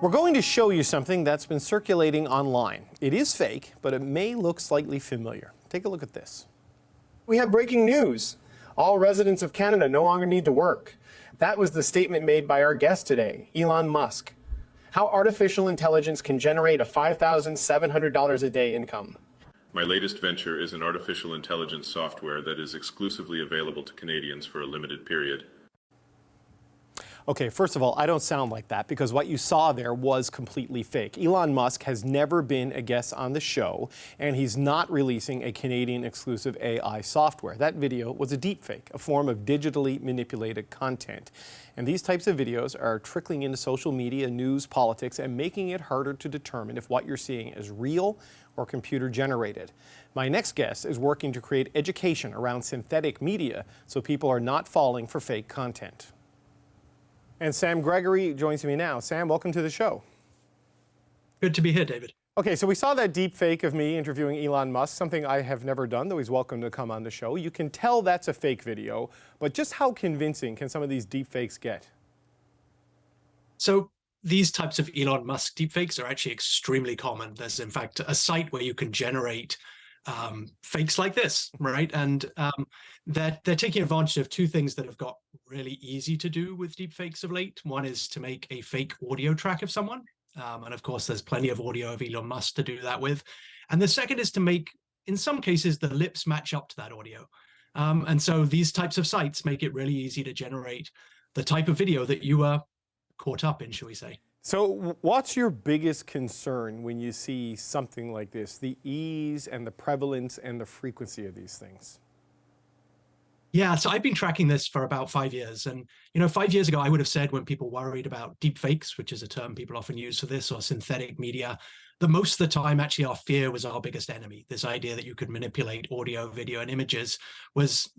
We're going to show you something that's been circulating online. It is fake, but it may look slightly familiar. Take a look at this. We have breaking news. All residents of Canada no longer need to work. That was the statement made by our guest today, Elon Musk. How artificial intelligence can generate a $5,700 a day income. My latest venture is an artificial intelligence software that is exclusively available to Canadians for a limited period. Okay, first of all, I don't sound like that because what you saw there was completely fake. Elon Musk has never been a guest on the show, and he's not releasing a Canadian exclusive AI software. That video was a deepfake, a form of digitally manipulated content. And these types of videos are trickling into social media, news, politics, and making it harder to determine if what you're seeing is real or computer generated. My next guest is working to create education around synthetic media so people are not falling for fake content. And Sam Gregory joins me now. Sam, welcome to the show. Good to be here, David. Okay, so we saw that deep fake of me interviewing Elon Musk, something I have never done, though he's welcome to come on the show. You can tell that's a fake video, but just how convincing can some of these deep fakes get? So these types of Elon Musk deepfakes are actually extremely common. There's, in fact, a site where you can generate fakes like this, right? And they're taking advantage of two things that have got really easy to do with deepfakes of late. One is to make a fake audio track of someone. And of course, there's plenty of audio of Elon Musk to do that with. And the second is to make, in some cases, the lips match up to that audio. And so these types of sites make it really easy to generate the type of video that you are caught up in, shall we say. So what's your biggest concern when you see something like this, the ease and the prevalence and the frequency of these things? Yeah, so I've been tracking this for about 5 years. And, 5 years ago, I would have said when people worried about deepfakes, which is a term people often use for this, or synthetic media, that most of the time, actually, our fear was our biggest enemy. This idea that you could manipulate audio, video, and images was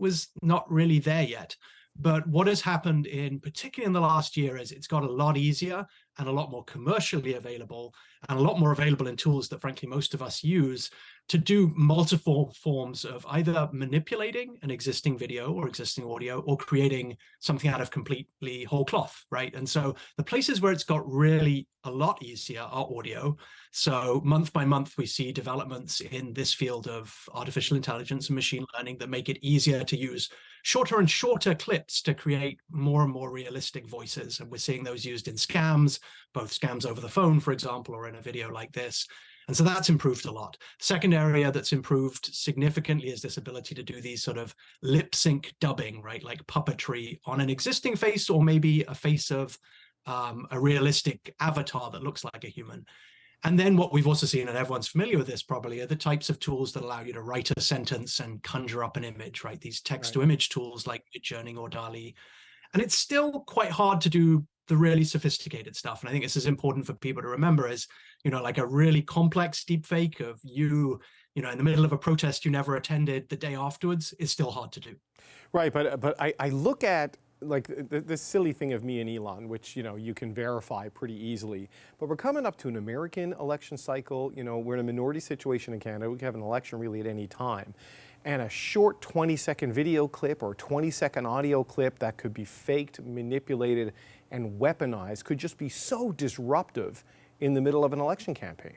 not really there yet. But what has happened particularly in the last year is it's got a lot easier and a lot more commercially available and a lot more available in tools that, frankly, most of us use to do multiple forms of either manipulating an existing video or existing audio or creating something out of completely whole cloth, right? And so the places where it's got really a lot easier are audio. So month by month, we see developments in this field of artificial intelligence and machine learning that make it easier to use shorter and shorter clips to create more and more realistic voices. And we're seeing those used in scams, both scams over the phone, for example, or in a video like this. And so that's improved a lot. Second area that's improved significantly is this ability to do these sort of lip sync dubbing, right? Like puppetry on an existing face or maybe a face of a realistic avatar that looks like a human. And then what we've also seen, and everyone's familiar with this probably, are the types of tools that allow you to write a sentence and conjure up an image, right? These text-to-image tools like Midjourney or DALL-E. And it's still quite hard to do the really sophisticated stuff. And I think this is important for people to remember is, like a really complex deepfake of you in the middle of a protest you never attended the day afterwards is still hard to do. Right, but I look at like this silly thing of me and Elon, which, you can verify pretty easily. But we're coming up to an American election cycle. We're in a minority situation in Canada. We can have an election really at any time. And a short 20-second video clip or 20-second audio clip that could be faked, manipulated, and weaponized could just be so disruptive in the middle of an election campaign.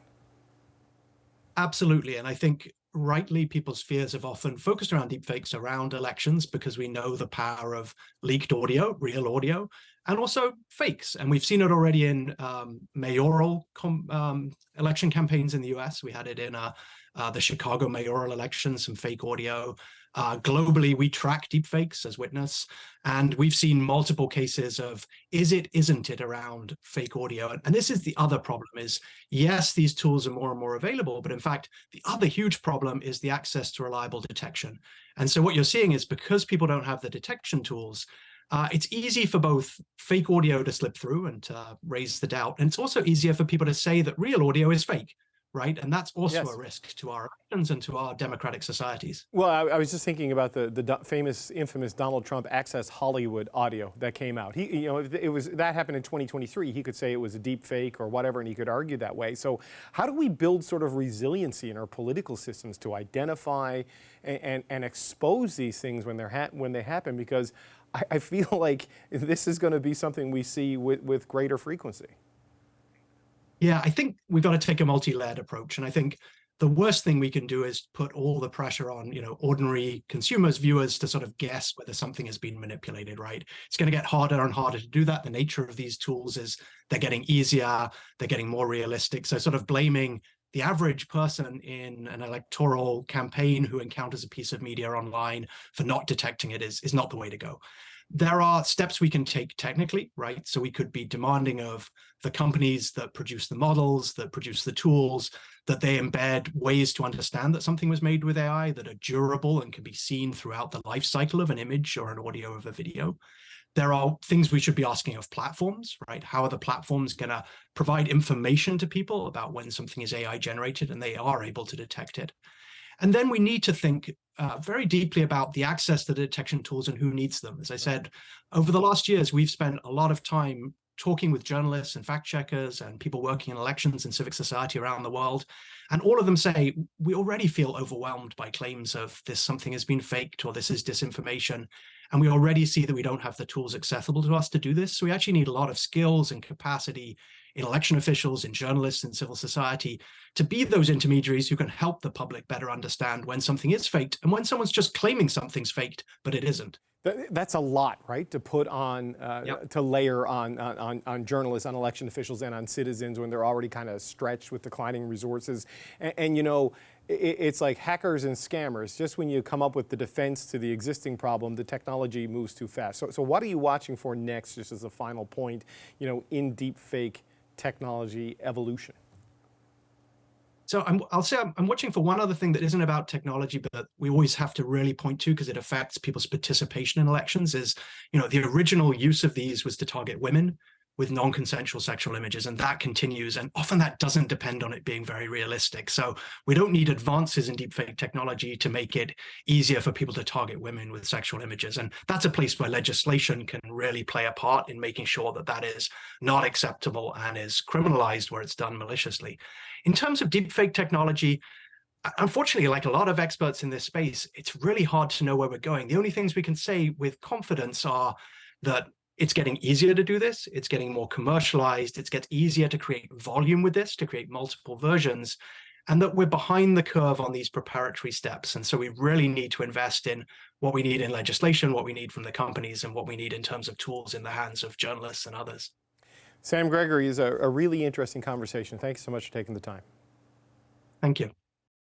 Absolutely. And I think rightly, people's fears have often focused around deepfakes around elections because we know the power of leaked audio, real audio, and also fakes. And we've seen it already in mayoral election campaigns in the US. We had it in the Chicago mayoral election, some fake audio. Globally, we track deepfakes as witness, and we've seen multiple cases of is it, isn't it around fake audio. And this is the other problem is, yes, these tools are more and more available, but in fact, the other huge problem is the access to reliable detection. And so what you're seeing is because people don't have the detection tools, it's easy for both fake audio to slip through and to raise the doubt. And it's also easier for people to say that real audio is fake. Right. And that's also a risk to our elections and to our democratic societies. Well, I was just thinking about the infamous Donald Trump Access Hollywood audio that came out. That happened in 2023. He could say it was a deep fake or whatever, and he could argue that way. So how do we build sort of resiliency in our political systems to identify and expose these things when they happen? Because I feel like this is going to be something we see with greater frequency. Yeah, I think we've got to take a multi-layered approach. And I think the worst thing we can do is put all the pressure on, ordinary consumers, viewers to sort of guess whether something has been manipulated, right? It's going to get harder and harder to do that. The nature of these tools is they're getting easier, they're getting more realistic. So sort of blaming the average person in an electoral campaign who encounters a piece of media online for not detecting it is not the way to go. There are steps we can take technically, right? So we could be demanding of the companies that produce the models, that produce the tools, that they embed ways to understand that something was made with AI that are durable and can be seen throughout the life cycle of an image or an audio of a video. There are things we should be asking of platforms, right? How are the platforms going to provide information to people about when something is AI generated and they are able to detect it? And then we need to think very deeply about the access to the detection tools and who needs them. As I said, over the last years, we've spent a lot of time talking with journalists and fact checkers and people working in elections and civic society around the world. And all of them say, we already feel overwhelmed by claims of this something has been faked or this is disinformation. And we already see that we don't have the tools accessible to us to do this. So we actually need a lot of skills and capacity in election officials, in journalists, in civil society, to be those intermediaries who can help the public better understand when something is faked and when someone's just claiming something's faked, but it isn't. That's a lot, right, to put on, to layer on journalists, on election officials, and on citizens when they're already kind of stretched with declining resources. And it's like hackers and scammers. Just when you come up with the defense to the existing problem, the technology moves too fast. So what are you watching for next, just as a final point, in deepfake technology evolution? So I'll say I'm watching for one other thing that isn't about technology, but we always have to really point to because it affects people's participation in elections is, the original use of these was to target women with non-consensual sexual images, and that continues. And often that doesn't depend on it being very realistic. So we don't need advances in deepfake technology to make it easier for people to target women with sexual images. And that's a place where legislation can really play a part in making sure that that is not acceptable and is criminalized where it's done maliciously. In terms of deepfake technology, unfortunately, like a lot of experts in this space, it's really hard to know where we're going. The only things we can say with confidence are that it's getting easier to do this. It's getting more commercialized. It gets easier to create volume with this, to create multiple versions, and that we're behind the curve on these preparatory steps. And so we really need to invest in what we need in legislation, what we need from the companies, and what we need in terms of tools in the hands of journalists and others. Sam Gregory, is a really interesting conversation. Thanks so much for taking the time. Thank you.